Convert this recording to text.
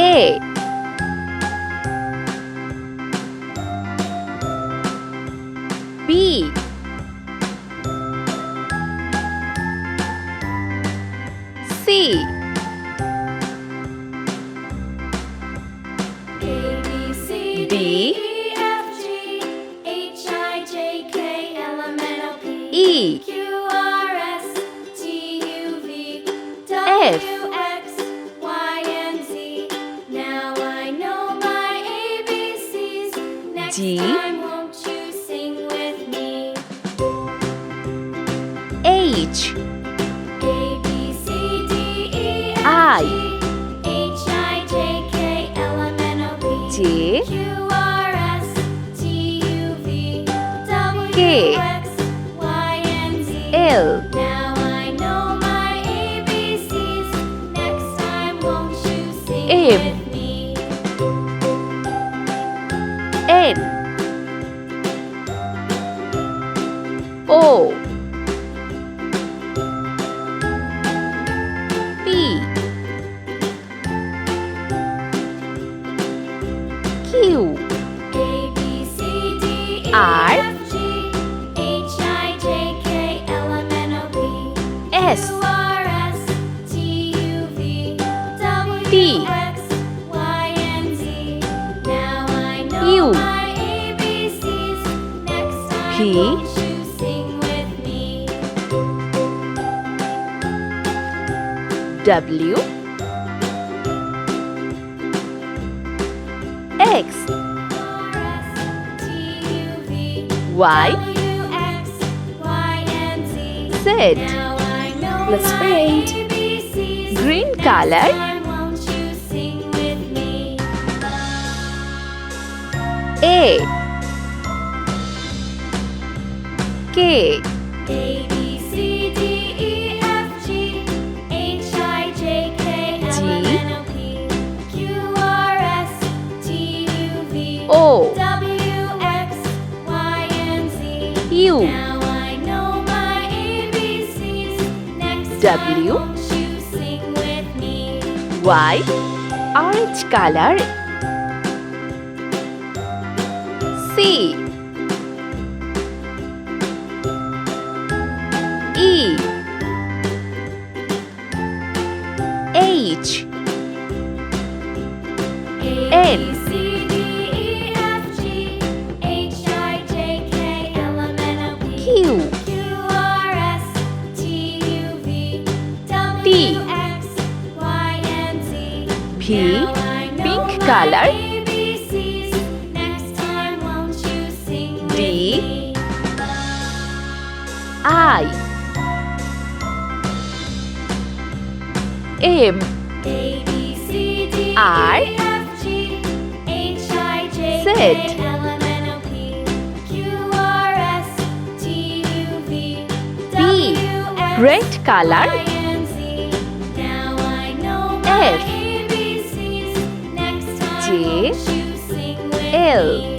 A B C D E F G H I J K L M N O P Q R S T U P W X Y Z. Let's paint. Green color. A K O U W Y orange color. C E H N Q T P pink color. D I M R Z. B red color. F J L